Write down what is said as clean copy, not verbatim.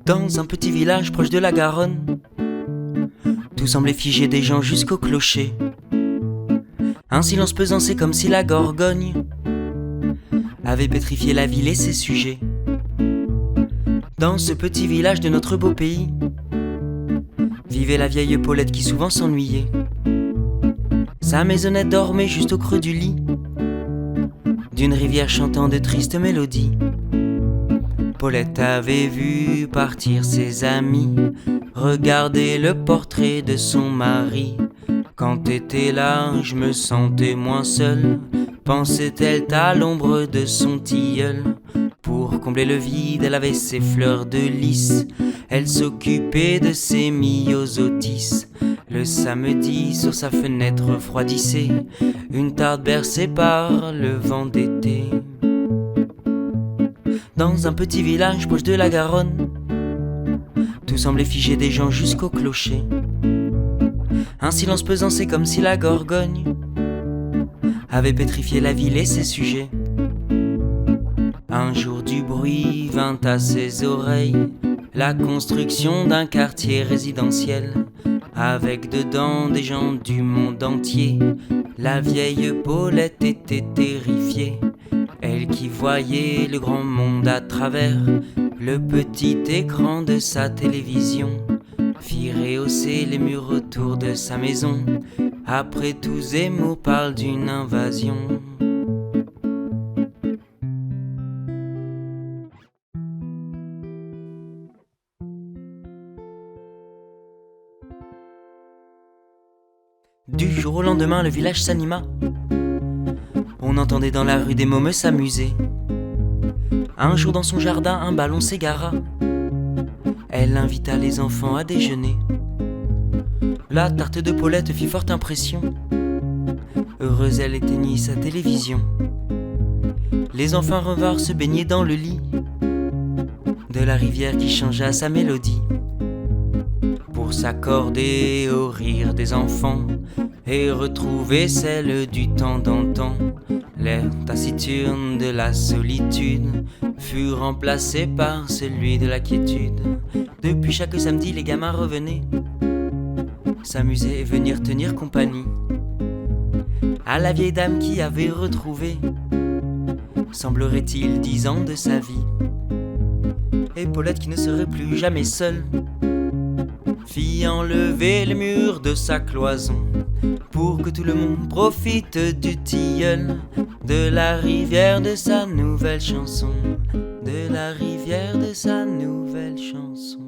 Dans un petit village proche de la Garonne, tout semblait figé des gens jusqu'au clocher. Un silence pesant, c'est comme si la Gorgogne avait pétrifié la ville et ses sujets. Dans ce petit village de notre beau pays, vivait la vieille Paulette qui souvent s'ennuyait. Sa maisonnette dormait juste au creux du lit d'une rivière chantant de tristes mélodies. Paulette avait vu partir ses amis, regarder le portrait de son mari. Quand t'étais là, je me sentais moins seule, pensait-elle à l'ombre de son tilleul. Pour combler le vide, elle avait ses fleurs de lys, elle s'occupait de ses myosotis. Le samedi, sur sa fenêtre refroidissée, une tarte bercée par le vent d'été. Dans un petit village proche de la Garonne, tout semblait figé des gens jusqu'au clocher. Un silence pesant, c'est comme si la Gorgogne avait pétrifié la ville et ses sujets. Un jour du bruit vint à ses oreilles, la construction d'un quartier résidentiel, avec dedans des gens du monde entier. La vieille Paulette était terrifiée, elle qui voyait le grand monde à travers le petit écran de sa télévision, fit rehausser les murs autour de sa maison. Après tout, Zemmour parle d'une invasion. Du jour au lendemain, le village s'anima. On entendait dans la rue des mômes s'amuser. Un jour dans son jardin, un ballon s'égara. Elle invita les enfants à déjeuner. La tarte de Paulette fit forte impression. Heureuse, elle éteignit sa télévision. Les enfants revinrent se baigner dans le lit de la rivière qui changea sa mélodie, pour s'accorder au rire des enfants et retrouver celle du temps d'antan. L'air taciturne de la solitude fut remplacé par celui de la quiétude. Depuis chaque samedi, les gamins revenaient s'amuser et venir tenir compagnie à la vieille dame qui avait retrouvé, semblerait-il, 10 ans de sa vie. Et Paulette, qui ne serait plus jamais seule, fit enlever les murs de sa cloison pour que tout le monde profite du tilleul, de la rivière de sa nouvelle chanson, de la rivière de sa nouvelle chanson.